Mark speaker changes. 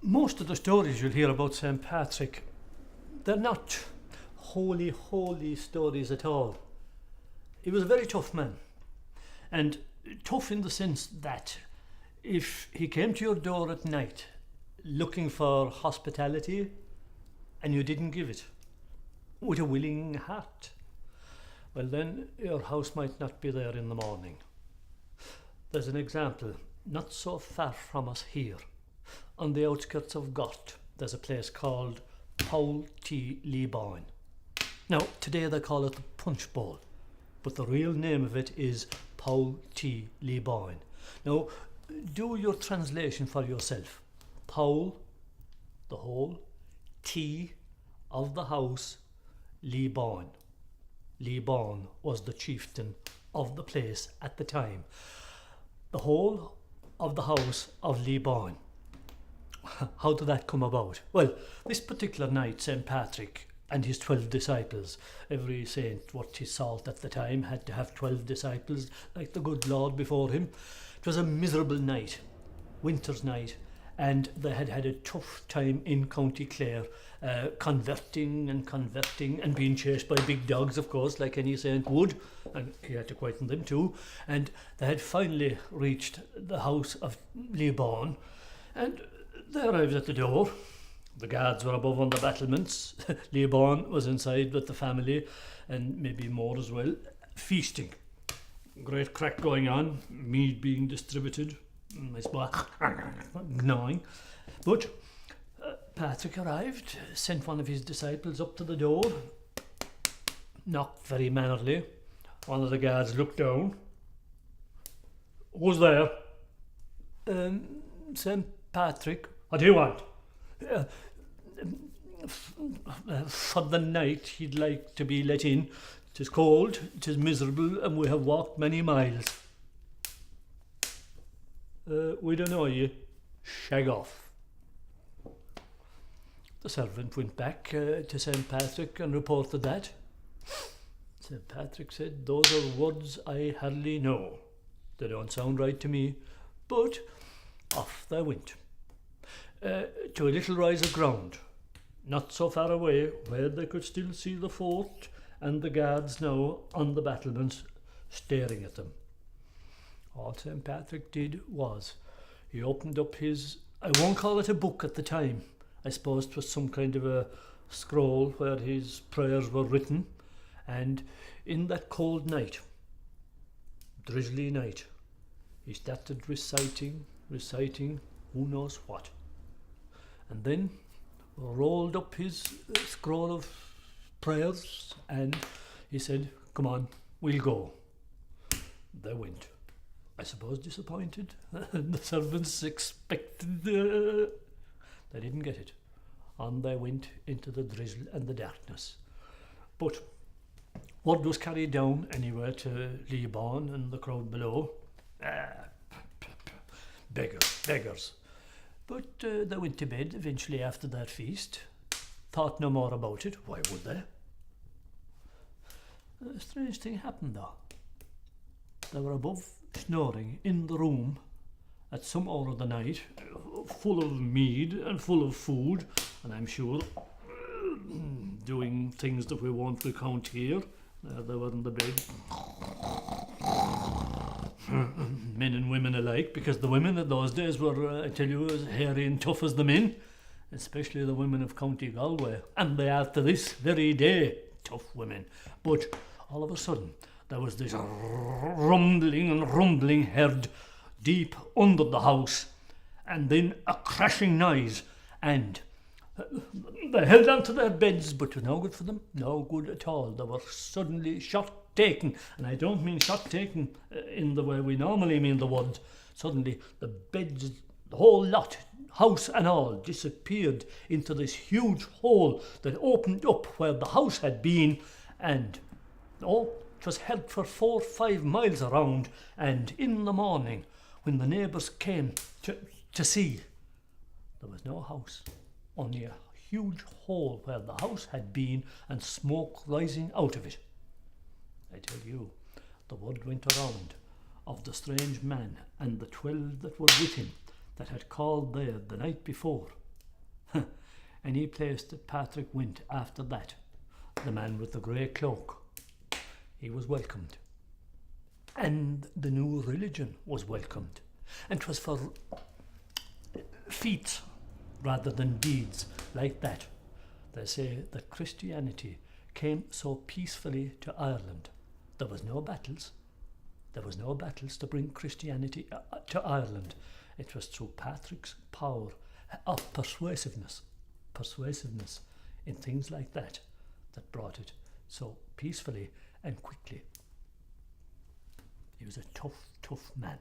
Speaker 1: Most of the stories you'll hear about St. Patrick, they're not holy stories at all. He was a very tough man, and tough in the sense that if he came to your door at night looking for hospitality and you didn't give it with a willing heart, well then your house might not be there in the morning. There's an example not so far from us here. On the outskirts of Gort, there's a place called Paul T. Leaboyne. Now, today they call it the Punch Bowl, but the real name of it is Paul T. Leaboyne. Now, do your translation for yourself. Paul, the hole, T of the house, Leaboyne. Leaboyne was the chieftain of the place at the time. The whole of the house of Leaboyne. How did that come about? Well, this particular night, St. Patrick and his 12 disciples, every saint worth his salt at the time had to have 12 disciples, like the good Lord before him. It was a miserable night, winter's night, and they had had a tough time in County Clare, converting and being chased by big dogs, of course, like any saint would, and he had to quieten them too. And they had finally reached the house of Leaboyne, and they arrived at the door. The guards were above on the battlements. Leaboyne was inside with the family, and maybe more as well, feasting. Great crack going on, mead being distributed, I suppose, gnawing. But Patrick arrived, sent one of his disciples up to the door, knocked very mannerly. One of the guards looked down. Who's there? St. Patrick. What do you want? For the night he'd like to be let in. 'Tis cold, 'tis miserable, and we have walked many miles. We don't know you. Shag off. The servant went back to St. Patrick and reported that. St. Patrick said, "Those are words I hardly know. They don't sound right to me." But off they went. To a little rise of ground, not so far away, where they could still see the fort and the guards now on the battlements staring at them. All St. Patrick did was, he opened up his, I won't call it a book at the time, I suppose it was some kind of a scroll where his prayers were written, and in that cold night, drizzly night, he started reciting, who knows what. And then rolled up his scroll of prayers and he said, "Come on, we'll go." They went. I suppose disappointed. The servants expected... They didn't get it. On they went into the drizzle and the darkness. But word was carried down anywhere to Leaboyne and the crowd below. Beggars. But they went to bed eventually after that feast. Thought no more about it. Why would they? A strange thing happened though. They were above snoring in the room at some hour of the night, full of mead and full of food, and I'm sure doing things that we won't recount here. There they were in the bed. Men and women alike, because the women in those days were, I tell you, as hairy and tough as the men, especially the women of County Galway, and they are to this very day tough women. But all of a sudden there was this rumbling heard deep under the house, and then a crashing noise, and they held on to their beds, but it was no good for them, no good at all. They were suddenly shot taken, and I don't mean shot taken in the way we normally mean the word. Suddenly the beds, the whole lot, house and all, disappeared into this huge hole that opened up where the house had been, and it was held for 4 or 5 miles around. And in the morning, when the neighbours came to see, there was no house, only a huge hole where the house had been and smoke rising out of it. I tell you, the word went around of the strange man and the 12 that were with him that had called there the night before any place that Patrick went after that, the man with the grey cloak, he was welcomed. And the new religion was welcomed. And 'twas for feats rather than deeds like that. They say that Christianity came so peacefully to Ireland. There was no battles. There was no battles to bring Christianity to Ireland. It was through Patrick's power of persuasiveness in things like that brought it so peacefully and quickly. He was a tough man.